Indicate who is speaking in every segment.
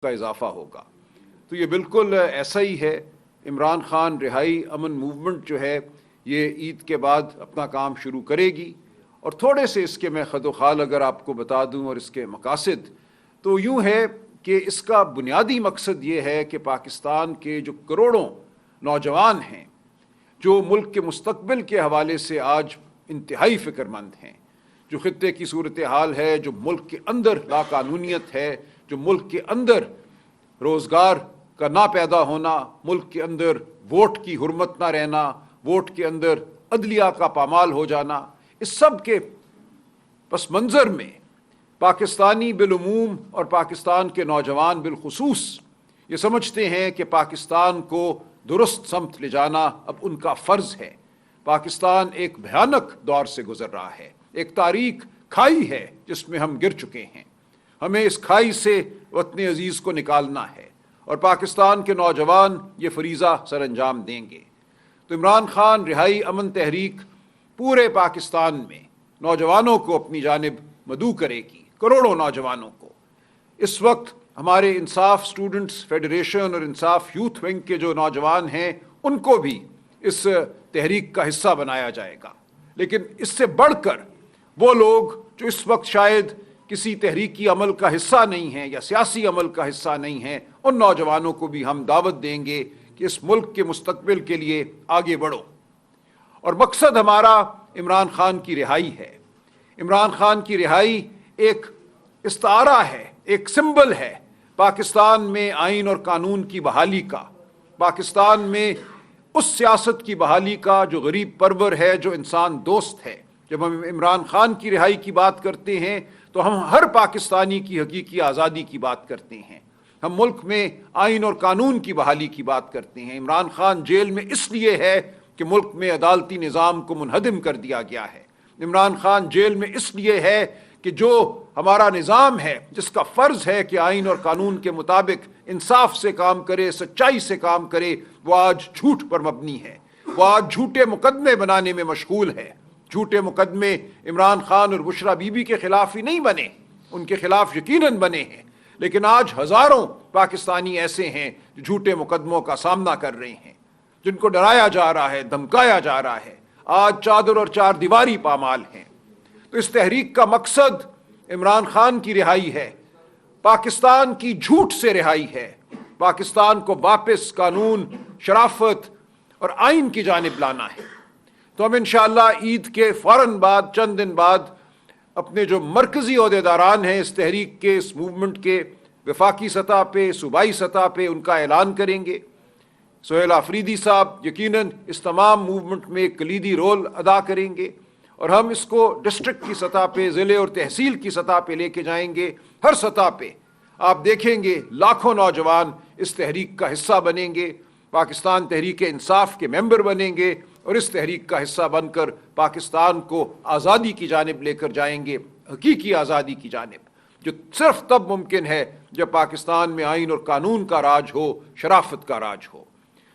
Speaker 1: کا اضافہ ہوگا۔ تو یہ بالکل ایسا ہی ہے۔ عمران خان رہائی امن موومنٹ جو ہے یہ عید کے بعد اپنا کام شروع کرے گی، اور تھوڑے سے اس کے میں خد و خال اگر آپ کو بتا دوں اور اس کے مقاصد، تو یوں ہے کہ اس کا بنیادی مقصد یہ ہے کہ پاکستان کے جو کروڑوں نوجوان ہیں جو ملک کے مستقبل کے حوالے سے آج انتہائی فکر مند ہیں، جو خطے کی صورتحال ہے، جو ملک کے اندر لاقانونیت ہے، جو ملک کے اندر روزگار کا نہ پیدا ہونا، ملک کے اندر ووٹ کی حرمت نہ رہنا، ووٹ کے اندر عدلیہ کا پامال ہو جانا، اس سب کے پس منظر میں پاکستانی بالعموم اور پاکستان کے نوجوان بالخصوص یہ سمجھتے ہیں کہ پاکستان کو درست سمت لے جانا اب ان کا فرض ہے۔ پاکستان ایک بھیانک دور سے گزر رہا ہے، ایک تاریک کھائی ہے جس میں ہم گر چکے ہیں۔ ہمیں اس کھائی سے وطن عزیز کو نکالنا ہے، اور پاکستان کے نوجوان یہ فریضہ سر انجام دیں گے۔ تو عمران خان رہائی امن تحریک پورے پاکستان میں نوجوانوں کو اپنی جانب مدعو کرے گی، کروڑوں نوجوانوں کو۔ اس وقت ہمارے انصاف اسٹوڈنٹس فیڈریشن اور انصاف یوتھ ونگ کے جو نوجوان ہیں ان کو بھی اس تحریک کا حصہ بنایا جائے گا، لیکن اس سے بڑھ کر وہ لوگ جو اس وقت شاید کسی تحریکی عمل کا حصہ نہیں ہیں یا سیاسی عمل کا حصہ نہیں ہیں، ان نوجوانوں کو بھی ہم دعوت دیں گے کہ اس ملک کے مستقبل کے لیے آگے بڑھو۔ اور مقصد ہمارا عمران خان کی رہائی ہے۔ عمران خان کی رہائی ایک استعارہ ہے، ایک سمبل ہے پاکستان میں آئین اور قانون کی بحالی کا، پاکستان میں اس سیاست کی بحالی کا جو غریب پرور ہے، جو انسان دوست ہے۔ جب ہم عمران خان کی رہائی کی بات کرتے ہیں تو ہم ہر پاکستانی کی حقیقی آزادی کی بات کرتے ہیں۔ ہم ملک میں آئین اور قانون کی بحالی کی بات کرتے ہیں۔ عمران خان جیل میں اس لیے ہے کہ ملک میں عدالتی نظام کو منہدم کر دیا گیا ہے۔ عمران خان جیل میں اس لیے ہے کہ جو ہمارا نظام ہے جس کا فرض ہے کہ آئین اور قانون کے مطابق انصاف سے کام کرے، سچائی سے کام کرے، وہ آج جھوٹ پر مبنی ہے، وہ آج جھوٹے مقدمے بنانے میں مشغول ہے۔ جھوٹے مقدمے عمران خان اور بشرا بی بی کے خلاف ہی نہیں بنے، ان کے خلاف یقیناً بنے ہیں، لیکن آج ہزاروں پاکستانی ایسے ہیں جو جھوٹے مقدموں کا سامنا کر رہے ہیں، جن کو ڈرایا جا رہا ہے، دھمکایا جا رہا ہے، آج چادر اور چار دیواری پامال ہیں۔ تو اس تحریک کا مقصد عمران خان کی رہائی ہے، پاکستان کی جھوٹ سے رہائی ہے، پاکستان کو واپس قانون، شرافت اور آئین کی جانب لانا ہے۔ تو ہم انشاءاللہ عید کے فوراً بعد چند دن بعد اپنے جو مرکزی عہدیداران ہیں اس تحریک کے، اس موومنٹ کے، وفاقی سطح پہ، صوبائی سطح پہ ان کا اعلان کریں گے۔ سہیل آفریدی صاحب یقیناً اس تمام موومنٹ میں ایک کلیدی رول ادا کریں گے، اور ہم اس کو ڈسٹرکٹ کی سطح پہ، ضلع اور تحصیل کی سطح پہ لے کے جائیں گے۔ ہر سطح پہ آپ دیکھیں گے لاکھوں نوجوان اس تحریک کا حصہ بنیں گے، پاکستان تحریک انصاف کے ممبر بنیں گے، اور اس تحریک کا حصہ بن کر پاکستان کو آزادی کی جانب لے کر جائیں گے، حقیقی آزادی کی جانب، جو صرف تب ممکن ہے جب پاکستان میں آئین اور قانون کا راج ہو، شرافت کا راج ہو۔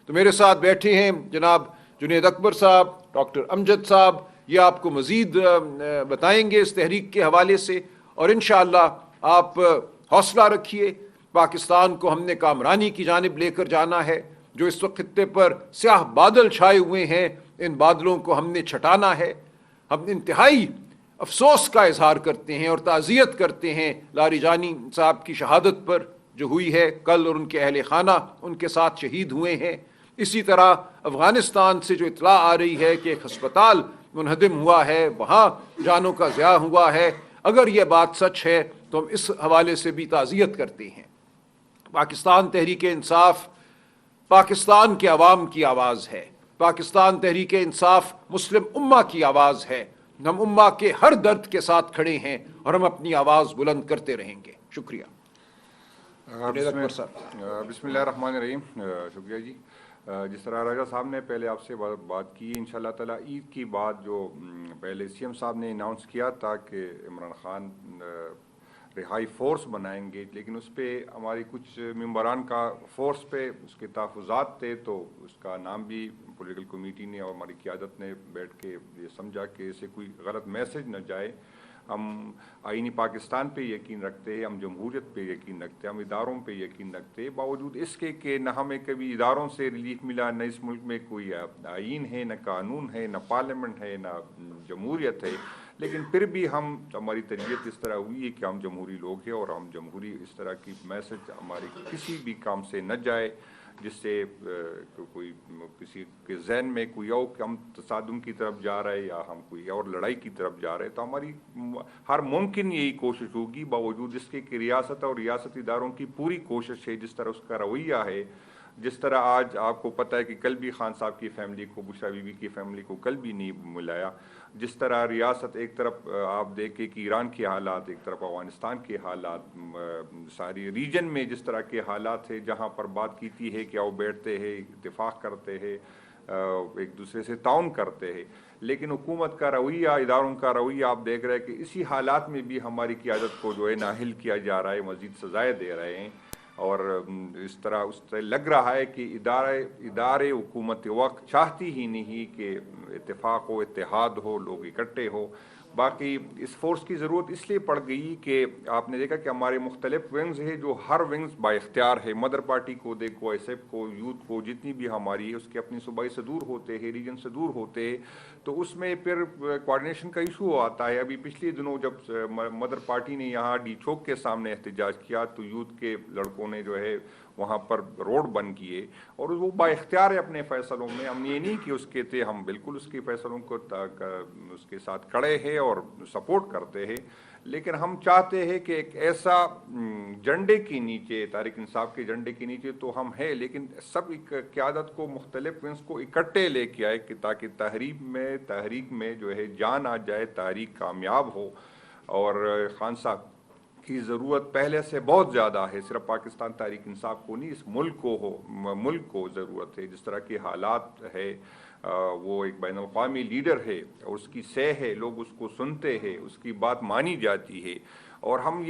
Speaker 1: تو میرے ساتھ بیٹھے ہیں جناب جنید اکبر صاحب، ڈاکٹر امجد صاحب، یہ آپ کو مزید بتائیں گے اس تحریک کے حوالے سے، اور انشاءاللہ آپ حوصلہ رکھیے۔ پاکستان کو ہم نے کامرانی کی جانب لے کر جانا ہے۔ جو اس وقت خطے پر سیاہ بادل چھائے ہوئے ہیں، ان بادلوں کو ہم نے چھٹانا ہے۔ ہم انتہائی افسوس کا اظہار کرتے ہیں اور تعزیت کرتے ہیں لاری جانی صاحب کی شہادت پر جو ہوئی ہے کل، اور ان کے اہل خانہ ان کے ساتھ شہید ہوئے ہیں۔ اسی طرح افغانستان سے جو اطلاع آ رہی ہے کہ ایک ہسپتال منہدم ہوا ہے، وہاں جانوں کا ضیاع ہوا ہے، اگر یہ بات سچ ہے تو ہم اس حوالے سے بھی تعزیت کرتے ہیں۔ پاکستان تحریک انصاف پاکستان کے عوام کی آواز ہے، پاکستان تحریک انصاف مسلم امہ کی آواز ہے۔ ہم امہ کے ہر درد کے ساتھ کھڑے ہیں اور ہم اپنی آواز بلند کرتے رہیں گے۔ شکریہ۔
Speaker 2: بسم اللہ الرحمن الرحیم۔ شکریہ جی۔ جس طرح راجہ صاحب نے پہلے آپ سے بات کی، انشاءاللہ تعالیٰ عید کی بعد جو پہلے سی ایم صاحب نے اناؤنس کیا تھا کہ عمران خان رہائی فورس بنائیں گے، لیکن اس پہ ہماری کچھ ممبران کا فورس پہ اس کے تحفظات تھے، تو اس کا نام بھی پولیٹیکل کمیٹی نے اور ہماری قیادت نے بیٹھ کے یہ سمجھا کہ اسے کوئی غلط میسج نہ جائے، ہم آئینی پاکستان پہ یقین رکھتے ہیں, ہم جمہوریت پہ یقین رکھتے ہیں, ہم اداروں پہ یقین رکھتے ہیں, باوجود اس کے کہ نہ ہمیں کبھی اداروں سے ریلیف ملا, نہ اس ملک میں کوئی آئین ہے, نہ قانون ہے, نہ پارلیمنٹ ہے, نہ جمہوریت ہے, لیکن پھر بھی ہماری تربیت اس طرح ہوئی ہے کہ ہم جمہوری لوگ ہیں, اور ہم جمہوری اس طرح کی میسج ہمارے کسی بھی کام سے نہ جائے جس سے کوئی کسی کے ذہن میں کوئی اور کہ ہم تصادم کی طرف جا رہے یا ہم کوئی اور لڑائی کی طرف جا رہے. تو ہماری ہر ممکن یہی کوشش ہوگی, باوجود اس کے کہ ریاست اور ریاستی اداروں کی پوری کوشش ہے, جس طرح اس کا رویہ ہے, جس طرح آج آپ کو پتہ ہے کہ کل بھی خان صاحب کی فیملی کو, بشرا بی بی کی فیملی کو کل بھی نہیں ملایا, جس طرح ریاست ایک طرف آپ دیکھیں کہ ایران کے حالات, ایک طرف افغانستان کے حالات, ساری ریجن میں جس طرح کے حالات ہیں جہاں پر بات کیتی ہے کہ وہ بیٹھتے ہیں, اتفاق کرتے ہیں, ایک دوسرے سے تعاون کرتے ہیں, لیکن حکومت کا رویہ, اداروں کا رویہ آپ دیکھ رہے ہیں کہ اسی حالات میں بھی ہماری قیادت کو جو ہے نااہل کیا جا رہا ہے, مزید سزائیں دے رہے ہیں. اور اس طرح لگ رہا ہے کہ ادارے حکومت وقت چاہتی ہی نہیں کہ اتفاق ہو, اتحاد ہو, لوگ اکٹھے ہو. باقی اس فورس کی ضرورت اس لیے پڑ گئی کہ آپ نے دیکھا کہ ہمارے مختلف ونگز ہیں, جو ہر ونگز با اختیار ہے. مدر پارٹی کو دیکھو, ایس ایف کو, یوتھ کو, جتنی بھی ہماری ہے اس کے اپنی صوبائی صدور ہوتے ہیں, ریجن صدور ہوتے ہیں, تو اس میں پھر کوارڈینیشن کا ایشو آتا ہے. ابھی پچھلے دنوں جب مدر پارٹی نے یہاں ڈی چوک کے سامنے احتجاج کیا تو یوتھ کے لڑکوں نے جو ہے وہاں پر روڈ بند کیے, اور وہ با اختیار ہے اپنے فیصلوں میں. ہم یہ نہیں کہ اس کے تھے, ہم بالکل اس کے فیصلوں کو اس کے ساتھ کھڑے ہیں اور سپورٹ کرتے ہیں, لیکن ہم چاہتے ہیں کہ ایک ایسا جھنڈے کے نیچے, تحریک انصاف کے جھنڈے کے نیچے تو ہم ہیں, لیکن سب قیادت کو, مختلف ونگز کو اکٹھے لے کے آئے کہ تاکہ تحریک میں جو ہے جان آ جائے, تحریک کامیاب ہو. اور خان صاحب کی ضرورت پہلے سے بہت زیادہ ہے, صرف پاکستان تحریک انصاف کو نہیں, اس ملک کو ضرورت ہے. جس طرح کے حالات ہے, وہ ایک بین الاقوامی لیڈر ہے اور اس کی سہ ہے, لوگ اس کو سنتے ہیں, اس کی بات مانی جاتی ہے. اور ہم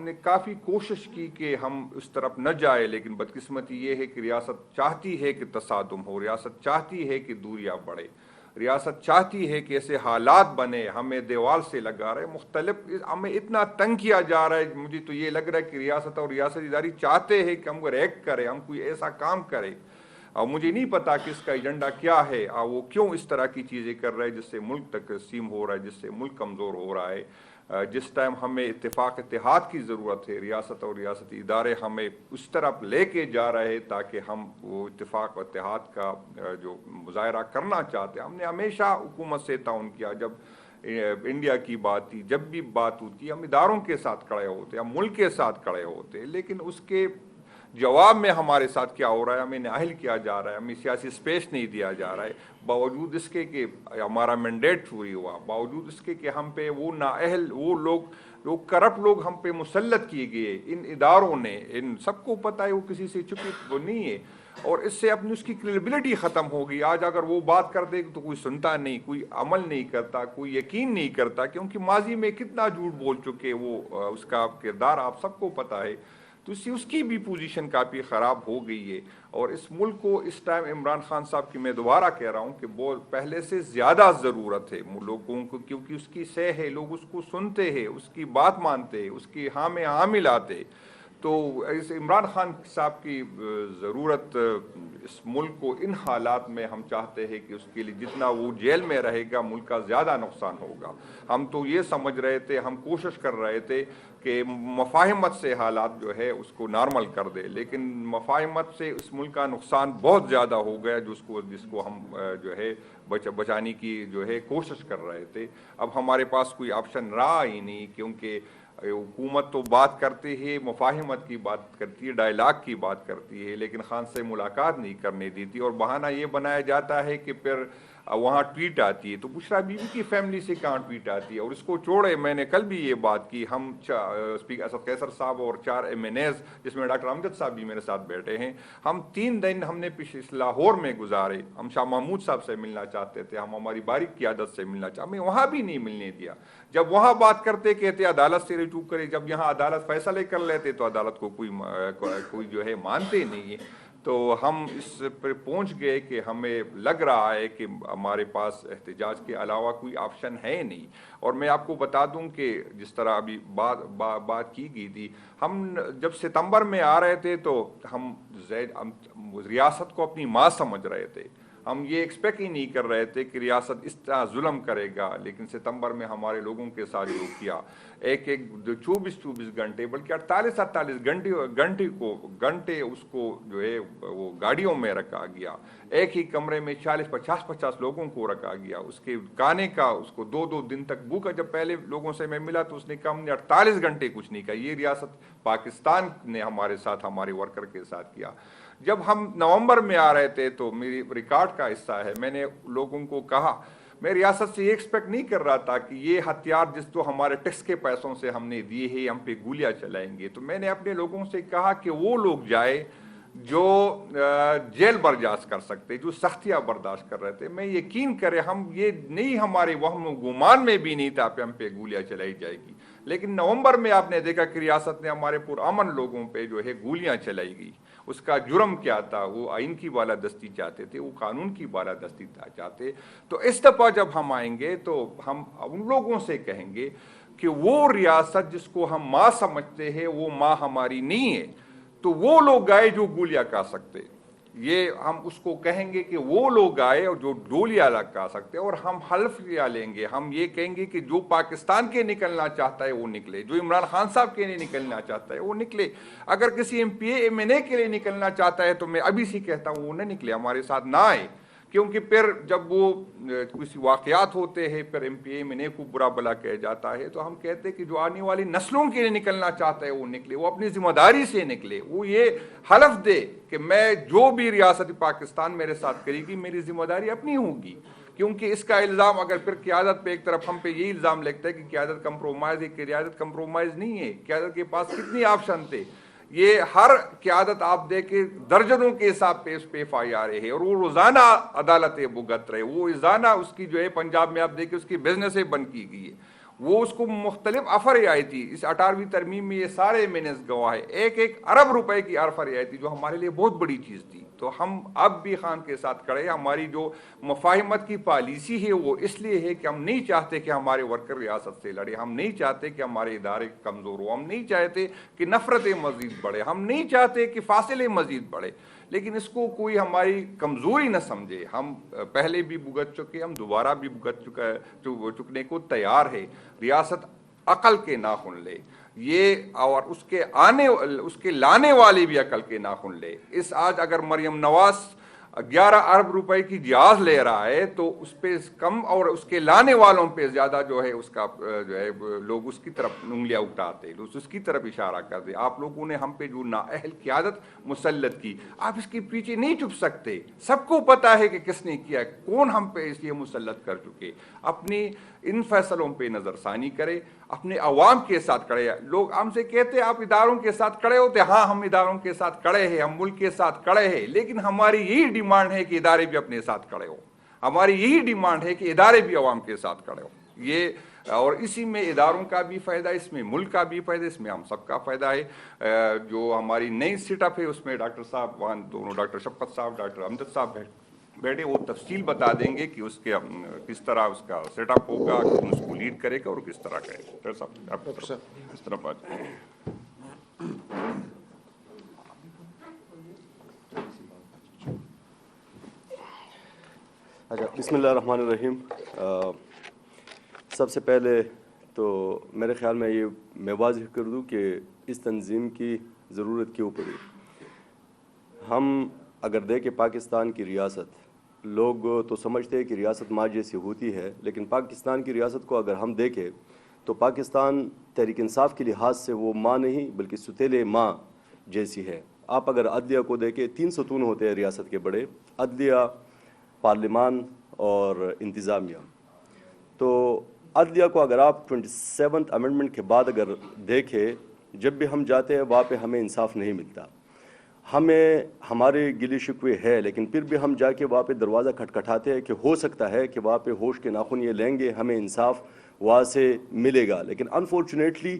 Speaker 2: نے کافی کوشش کی کہ ہم اس طرف نہ جائے, لیکن بدقسمتی یہ ہے کہ ریاست چاہتی ہے کہ تصادم ہو, ریاست چاہتی ہے کہ دوریاں بڑھے, ریاست چاہتی ہے کہ ایسے حالات بنے, ہمیں دیوال سے لگا رہے, مختلف ہمیں اتنا تنگ کیا جا رہا ہے. مجھے تو یہ لگ رہا ہے کہ ریاست اور ریاستی اداری چاہتے ہیں کہ ہم کو ریکٹ کریں, ہم کوئی ایسا کام کریں, اور مجھے نہیں پتا کہ اس کا ایجنڈا کیا ہے, اور وہ کیوں اس طرح کی چیزیں کر رہے ہیں جس سے ملک تقسیم ہو رہا ہے, جس سے ملک کمزور ہو رہا ہے. جس ٹائم ہمیں اتحاد کی ضرورت ہے, ریاست اور ریاستی ادارے ہمیں اس طرف لے کے جا رہے تاکہ ہم وہ اتفاق و اتحاد کا جو مظاہرہ کرنا چاہتے ہیں. ہم نے ہمیشہ حکومت سے تعاون کیا, جب انڈیا کی بات تھی, جب بھی بات ہوتی ہم اداروں کے ساتھ کھڑے ہوتے, ہم ملک کے ساتھ کھڑے ہوتے, لیکن اس کے جواب میں ہمارے ساتھ کیا ہو رہا ہے, ہمیں نااہل کیا جا رہا ہے, ہمیں سیاسی سپیس نہیں دیا جا رہا ہے, باوجود اس کے کہ ہمارا مینڈیٹ چوری ہوا, باوجود اس کے کہ ہم پہ وہ نااہل, وہ لوگ کرپٹ لوگ ہم پہ مسلط کیے گئے. ان اداروں نے, ان سب کو پتہ ہے, وہ کسی سے چھپی وہ نہیں ہے, اور اس سے اپنی اس کی کریڈیبلٹی ختم ہو گئی. آج اگر وہ بات کرتے تو کوئی سنتا نہیں, کوئی عمل نہیں کرتا, کوئی یقین نہیں کرتا, کیونکہ ماضی میں کتنا جھوٹ بول چکے, وہ اس کا کردار آپ سب کو پتہ ہے. تو اس کی بھی پوزیشن کافی خراب ہو گئی ہے. اور اس ملک کو اس ٹائم عمران خان صاحب کی میں دوبارہ کہہ رہا ہوں کہ پہلے سے زیادہ ضرورت ہے لوگوں کو, کیونکہ اس کی سہ ہے, لوگ اس کو سنتے ہیں, اس کی بات مانتے ہیں, اس کی ہاں میں ہاں ملاتے. تو اس عمران خان صاحب کی ضرورت اس ملک کو ان حالات میں, ہم چاہتے ہیں کہ اس کے لیے جتنا وہ جیل میں رہے گا ملک کا زیادہ نقصان ہوگا. ہم تو یہ سمجھ رہے تھے, ہم کوشش کر رہے تھے کہ مفاہمت سے حالات جو ہے اس کو نارمل کر دے, لیکن مفاہمت سے اس ملک کا نقصان بہت زیادہ ہو گیا, جس کو ہم جو ہے بچانے کی جو ہے کوشش کر رہے تھے. اب ہمارے پاس کوئی آپشن رہا ہی نہیں, کیونکہ حکومت تو بات کرتی ہے, مفاہمت کی بات کرتی ہے, ڈائلاگ کی بات کرتی ہے, لیکن خان سے ملاقات نہیں کرنے دیتی, اور بہانہ یہ بنایا جاتا ہے کہ پھر وہاں ٹویٹ آتی ہے. تو بشرا بی بی کی فیملی سے کہاں ٹویٹ آتی ہے, اور اس کو چھوڑے, میں نے کل بھی یہ بات کی, ہم اسپیکر اسد قیصر صاحب اور 4 MNAs, جس میں ڈاکٹر امجد صاحب بھی میرے ساتھ بیٹھے ہیں, ہم 3 دن ہم نے لاہور میں گزارے. ہم شاہ محمود صاحب سے ملنا چاہتے تھے, ہم ہماری باریک قیادت سے ملنا چاہتے, ہمیں وہاں بھی نہیں ملنے دیا. جب وہاں بات کرتے کہتے عدالت سے رجوع کرے, جب یہاں عدالت فیصلے کر لیتے تو عدالت کو کوئی جو ہے مانتے نہیں ہے. تو ہم اس پر پہنچ گئے کہ ہمیں لگ رہا ہے کہ ہمارے پاس احتجاج کے علاوہ کوئی آپشن ہے نہیں. اور میں آپ کو بتا دوں کہ جس طرح ابھی بات کی گئی تھی, ہم جب ستمبر میں آ رہے تھے تو ہم ریاست کو اپنی ماں سمجھ رہے تھے. ہم یہ ایکسپیکٹ ہی نہیں کر رہے تھے کہ ریاست اس طرح ظلم کرے گا, لیکن ستمبر میں ہمارے لوگوں کے ساتھ جو کیا, ایک 24 گھنٹے بلکہ 48 گھنٹے اس کو جو ہے وہ گاڑیوں میں رکھا گیا, ایک ہی کمرے میں 40-50 لوگوں کو رکھا گیا. اس کے کھانے کا اس کو 2 دن تک بھوکا. جب پہلے لوگوں سے میں ملا تو اس نے کہا ہم نے 48 گھنٹے کچھ نہیں کہا. یہ ریاست پاکستان نے ہمارے ساتھ, ہمارے ورکر کے ساتھ کیا. جب ہم نومبر میں آ رہے تھے تو میری ریکارڈ کا حصہ ہے, میں نے لوگوں کو کہا, میں ریاست سے یہ ایکسپیکٹ نہیں کر رہا تھا کہ یہ ہتھیار جس تو ہمارے ٹیکس کے پیسوں سے ہم نے دیے ہیں ہم پہ گولیاں چلائیں گے. تو میں نے اپنے لوگوں سے کہا کہ وہ لوگ جائے جو جیل برداشت کر سکتے, جو سختیاں برداشت کر رہے تھے. میں یقین کرے ہم یہ نہیں, ہمارے وہم و گمان میں بھی نہیں تھا کہ ہم پہ گولیاں چلائی جائے گی. لیکن نومبر میں آپ نے دیکھا کہ ریاست نے ہمارے پرامن لوگوں پہ جو ہے گولیاں چلائی گئی. اس کا جرم کیا تھا؟ وہ آئین کی بالادستی چاہتے تھے, وہ قانون کی بالادستی چاہتے. تو اس دفعہ جب ہم آئیں گے تو ہم ان لوگوں سے کہیں گے کہ وہ ریاست جس کو ہم ماں سمجھتے ہیں وہ ماں ہماری نہیں ہے. تو وہ لوگ آئے جو گولیاں کھا سکتے, یہ ہم اس کو کہیں گے کہ وہ لوگ آئے اور جو گولیاں کھا سکتے. اور ہم حلف لیں گے, ہم یہ کہیں گے کہ جو پاکستان کے نکلنا چاہتا ہے وہ نکلے, جو عمران خان صاحب کے لیے نکلنا چاہتا ہے وہ نکلے. اگر کسی MPA-MNA کے لیے نکلنا چاہتا ہے تو میں ابھی سے کہتا ہوں وہ نہ نکلے, ہمارے ساتھ نہ آئے. کیونکہ پھر جب وہ کسی واقعات ہوتے ہیں پھر MPA-MNA کو برا بلا کہا جاتا ہے. تو ہم کہتے ہیں کہ جو آنے والی نسلوں کے لیے نکلنا چاہتا ہے وہ نکلے, وہ اپنی ذمہ داری سے نکلے. وہ یہ حلف دے کہ میں جو بھی ریاست پاکستان میرے ساتھ کرے گی میری ذمہ داری اپنی ہوگی. کیونکہ اس کا الزام اگر پھر قیادت پہ ایک طرف ہم پہ یہی الزام لگتا ہے کہ قیادت کمپرومائز ہے, کہ قیادت کمپرومائز نہیں ہے. قیادت کے پاس کتنی آپشن تھے. یہ ہر قیادت آپ دیکھیں درجنوں کے حساب پہ اس پہ FIR ہے, اور وہ روزانہ عدالتیں بھگت رہے. وہ روزانہ اس کی جو ہے پنجاب میں آپ دیکھیں اس کی بزنسیں بند کی گئی ہے. وہ اس کو مختلف آفر آئی تھی. اس 18ویں ترمیم میں یہ سارے مینز گواہ ہے, 1 ارب روپے کی آفر آئی تھی جو ہمارے لیے بہت بڑی چیز تھی. تو ہم اب بھی خان کے ساتھ کھڑے. ہماری جو مفاہمت کی پالیسی ہے وہ اس لیے ہے کہ ہم نہیں چاہتے کہ ہمارے ورکر ریاست سے لڑے, ہم نہیں چاہتے کہ ہمارے ادارے کمزور ہو, ہم نہیں چاہتے کہ نفرتیں مزید بڑھے, ہم نہیں چاہتے کہ فاصلے مزید بڑھے. لیکن اس کو کوئی ہماری کمزوری نہ سمجھے. ہم پہلے بھی بھگت چکے, ہم دوبارہ بھی چکنے کو تیار ہے. ریاست عقل کے ناخن لے یہ, اور اس کے لانے والے بھی عقل کے ناخن لے. اس آج اگر مریم نواز 11 ارب روپے کی جہاز لے رہا ہے تو اس پہ کم اور اس کے لانے والوں پہ زیادہ جو ہے اس کا جو ہے لوگ اس کی طرف انگلیاں اٹھاتے, اس کی طرف اشارہ کرتے. آپ لوگوں نے ہم پہ جو نااہل قیادت مسلط کی, آپ اس کے پیچھے نہیں چھپ سکتے. سب کو پتا ہے کہ کس نے کیا, کون ہم پہ اس لیے مسلط کر چکے. اپنی ان فیصلوں پہ نظر ثانی کرے, اپنے عوام کے ساتھ کھڑے. لوگ ہم سے کہتے ہیں آپ اداروں کے ساتھ کھڑے ہوتے. ہاں ہم اداروں کے ساتھ کھڑے ہیں, ہم ملک کے ساتھ کھڑے ہیں, لیکن ہماری یہی ڈیمانڈ ہے کہ ادارے بھی اپنے ساتھ کھڑے ہو. ہماری یہی ڈیمانڈ ہے کہ ادارے بھی عوام کے ساتھ کھڑے ہو. یہ اور اسی میں اداروں کا بھی فائدہ, اس میں ملک کا بھی فائدہ, اس میں ہم سب کا فائدہ ہے. جو ہماری نئی سیٹ اپ ہے اس میں ڈاکٹر صاحب وہاں دونوں, ڈاکٹر شفقت صاحب, ڈاکٹر امجد صاحب بیٹھے, وہ تفصیل بتا دیں گے کہ اس کے کس طرح اس کا سیٹ اپ ہوگا, کون اس کو لیڈ کرے گا اور کس طرح کرے گا. ڈاکٹر صاحب آپ اس طرف بات کریں.
Speaker 3: اچھا, بسم اللہ الرحمن الرحیم. سب سے پہلے تو میرے خیال میں یہ میں واضح کر دوں کہ اس تنظیم کی ضرورت کیوں پڑی. ہم اگر دیکھیں پاکستان کی ریاست, لوگ تو سمجھتے ہیں کہ ریاست ماں جیسی ہوتی ہے, لیکن پاکستان کی ریاست کو اگر ہم دیکھیں تو پاکستان تحریک انصاف کے لحاظ سے وہ ماں نہیں بلکہ ستیلے ماں جیسی ہے. آپ اگر عدلیہ کو دیکھیں, 3 ستون ہوتے ہیں ریاست کے بڑے, عدلیہ, پارلیمان اور انتظامیہ. تو عدلیہ کو اگر آپ 27 امنڈمنٹ کے بعد اگر دیکھیں, جب بھی ہم جاتے ہیں وہاں پہ ہمیں انصاف نہیں ملتا. ہمیں ہمارے گلی شکوے ہے, لیکن پھر بھی ہم جا کے وہاں پہ دروازہ کھٹکھٹاتے ہیں کہ ہو سکتا ہے کہ وہاں پہ ہوش کے ناخن یہ لیں گے, ہمیں انصاف وہاں سے ملے گا. لیکن انفارچونیٹلی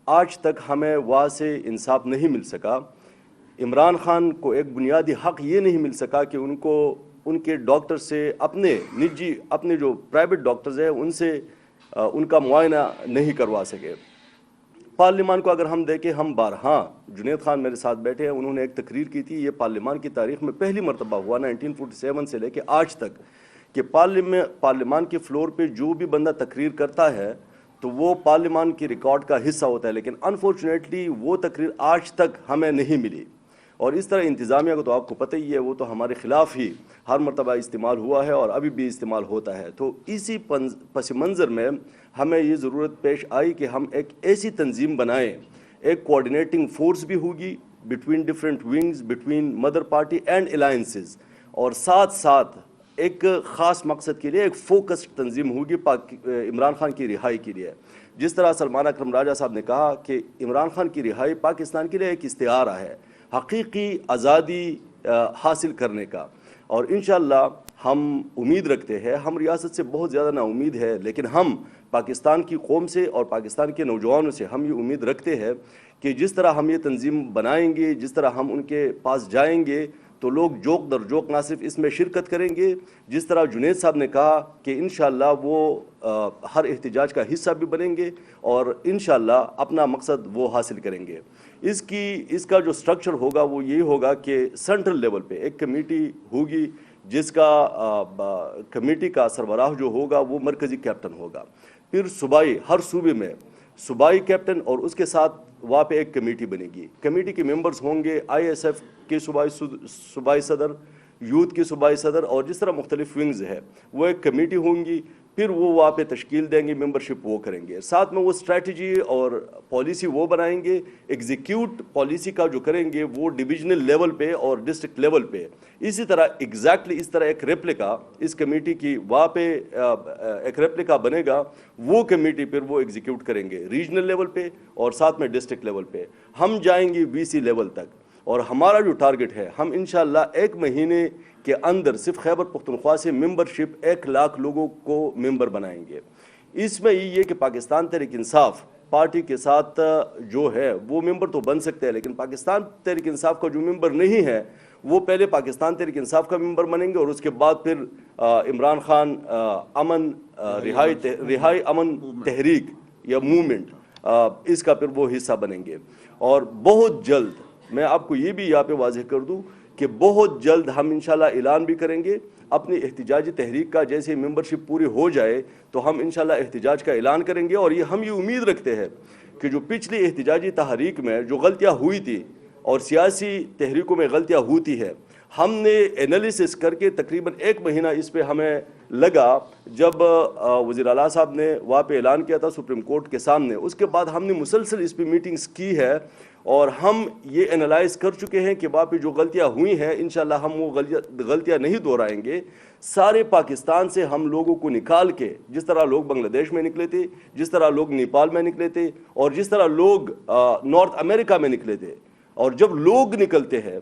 Speaker 3: آج تک ہمیں وہاں سے انصاف نہیں مل سکا. عمران خان کو ایک بنیادی حق یہ نہیں مل سکا کہ ان کو ان کے ڈاکٹر سے اپنے جو پرائیویٹ ڈاکٹرز ہیں ان سے ان کا معائنہ نہیں کروا سکے. پارلیمان کو اگر ہم دیکھیں, ہم بارہا جنید خان میرے ساتھ بیٹھے ہیں, انہوں نے ایک تقریر کی تھی, یہ پارلیمان کی تاریخ میں پہلی مرتبہ ہوا 1947 سے لے کے آج تک کہ پارلیمان کے فلور پہ جو بھی بندہ تقریر کرتا ہے تو وہ پارلیمان کی ریکارڈ کا حصہ ہوتا ہے, لیکن انفارچونیٹلی وہ تقریر آج تک ہمیں نہیں ملی. اور اس طرح انتظامیہ کو تو آپ کو پتہ ہی ہے, وہ تو ہمارے خلاف ہی ہر مرتبہ استعمال ہوا ہے اور ابھی بھی استعمال ہوتا ہے. تو اسی پس منظر میں ہمیں یہ ضرورت پیش آئی کہ ہم ایک ایسی تنظیم بنائیں, ایک کوآرڈینیٹنگ فورس بھی ہوگی between different wings, between mother party and alliances, اور ساتھ ساتھ ایک خاص مقصد کے لیے ایک فوکسڈ تنظیم ہوگی عمران خان کی رہائی کے لیے. جس طرح سلمان اکرم راجہ صاحب نے کہا کہ عمران خان کی رہائی پاکستان کے لیے ایک استعارہ ہے حقیقی آزادی حاصل کرنے کا, اور انشاءاللہ ہم امید رکھتے ہیں, ہم ریاست سے بہت زیادہ نا امید ہے, لیکن ہم پاکستان کی قوم سے اور پاکستان کے نوجوانوں سے ہم یہ امید رکھتے ہیں کہ جس طرح ہم یہ تنظیم بنائیں گے, جس طرح ہم ان کے پاس جائیں گے تو لوگ جوک در جوک نہ صرف اس میں شرکت کریں گے, جس طرح جنید صاحب نے کہا کہ انشاءاللہ وہ ہر احتجاج کا حصہ بھی بنیں گے اور انشاءاللہ اپنا مقصد وہ حاصل کریں گے. اس کا جو سٹرکچر ہوگا وہ یہی ہوگا کہ سینٹرل لیول پہ ایک کمیٹی ہوگی, جس کا کمیٹی کا سربراہ جو ہوگا وہ مرکزی کیپٹن ہوگا. پھر صوبائی, ہر صوبے میں صوبائی کیپٹن, اور اس کے ساتھ وہاں پہ ایک کمیٹی بنے گی. کمیٹی کے ممبرز ہوں گے ISF کے صوبائی صدر, یوتھ کے صوبائی صدر, اور جس طرح مختلف ونگز ہے وہ ایک کمیٹی ہوں گی. پھر وہ وہاں پہ تشکیل دیں گے, ممبرشپ وہ کریں گے, ساتھ میں وہ اسٹریٹجی اور پالیسی وہ بنائیں گے. ایگزیکیوٹ پالیسی کا جو کریں گے وہ ڈویژنل لیول پہ اور ڈسٹرکٹ لیول پہ. اسی طرح ایگزیکٹلی اس طرح ایک ریپلیکا اس کمیٹی کی وہاں پہ ایک ریپلیکا بنے گا, وہ کمیٹی پھر وہ ایگزیکیوٹ کریں گے ریجنل لیول پہ اور ساتھ میں ڈسٹرکٹ لیول پہ. ہم جائیں گے VC لیول تک, اور ہمارا جو ٹارگٹ ہے, ہم انشاءاللہ 1 مہینے کے اندر صرف خیبر پختونخوا سے ممبرشپ 1 لاکھ لوگوں کو ممبر بنائیں گے. اس میں یہ کہ پاکستان تحریک انصاف پارٹی کے ساتھ جو ہے وہ ممبر تو بن سکتے ہیں, لیکن پاکستان تحریک انصاف کا جو ممبر نہیں ہے وہ پہلے پاکستان تحریک انصاف کا ممبر بنیں گے, اور اس کے بعد پھر عمران خان رہائی امن تحریک یا موومنٹ, اس کا پھر وہ حصہ بنیں گے. اور بہت جلد میں آپ کو یہ بھی یہاں پہ واضح کر دوں کہ بہت جلد ہم انشاءاللہ اعلان بھی کریں گے اپنی احتجاجی تحریک کا. جیسے ممبرشپ پوری ہو جائے تو ہم انشاءاللہ احتجاج کا اعلان کریں گے. اور ہم یہ امید رکھتے ہیں کہ جو پچھلی احتجاجی تحریک میں جو غلطیاں ہوئی تھی اور سیاسی تحریکوں میں غلطیاں ہوتی ہے, ہم نے انالیسس کر کے تقریباً 1 مہینہ اس پہ ہمیں لگا. جب وزیر اعلیٰ صاحب نے وہاں پہ اعلان کیا تھا سپریم کورٹ کے سامنے, اس کے بعد ہم نے مسلسل اس پہ میٹنگز کی ہے, اور ہم یہ انالائز کر چکے ہیں کہ وہاں پہ جو غلطیاں ہوئی ہیں انشاءاللہ ہم وہ غلطیاں نہیں دہرائیں گے. سارے پاکستان سے ہم لوگوں کو نکال کے, جس طرح لوگ بنگلہ دیش میں نکلے تھے, جس طرح لوگ نیپال میں نکلے تھے, اور جس طرح لوگ نارتھ امریکہ میں نکلے تھے, اور جب لوگ نکلتے ہیں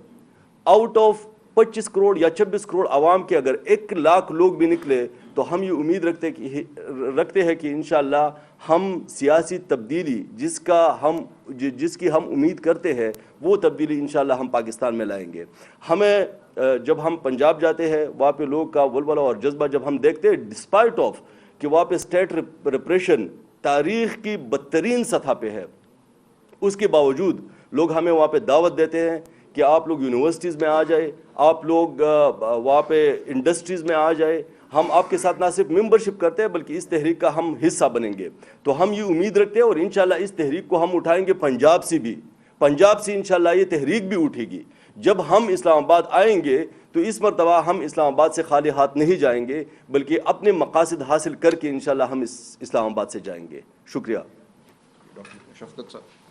Speaker 3: آؤٹ آف 25 کروڑ یا 26 کروڑ عوام کے اگر 1 لاکھ لوگ بھی نکلے تو ہم یہ امید رکھتے ہیں کہ انشاءاللہ ہم سیاسی تبدیلی جس کی ہم امید کرتے ہیں وہ تبدیلی انشاءاللہ ہم پاکستان میں لائیں گے. ہمیں جب ہم پنجاب جاتے ہیں وہاں پہ لوگ کا ولولہ اور جذبہ جب ہم دیکھتے ہیں, ڈسپائٹ آف کہ وہاں پہ اسٹیٹ ریپریشن تاریخ کی بدترین سطح پہ ہے, اس کے باوجود لوگ ہمیں وہاں پہ دعوت دیتے ہیں کہ آپ لوگ یونیورسٹیز میں آ جائے, آپ لوگ وہاں پہ انڈسٹریز میں آ جائے, ہم آپ کے ساتھ نہ صرف ممبرشپ کرتے ہیں بلکہ اس تحریک کا ہم حصہ بنیں گے. تو ہم یہ امید رکھتے ہیں, اور انشاءاللہ اس تحریک کو ہم اٹھائیں گے پنجاب سے بھی, پنجاب سے انشاءاللہ یہ تحریک بھی اٹھے گی. جب ہم اسلام آباد آئیں گے تو اس مرتبہ ہم اسلام آباد سے خالی ہاتھ نہیں جائیں گے, بلکہ اپنے مقاصد حاصل کر کے انشاءاللہ ہم اسلام آباد سے جائیں گے. شکریہ.
Speaker 1: ڈاکٹر شفقت صاحب.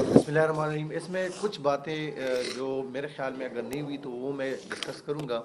Speaker 4: بسم اللہ الرحمن الرحیم. اس میں کچھ باتیں جو میرے خیال میں اگر نہیں ہوئی تو وہ میں ڈسکس کروں گا.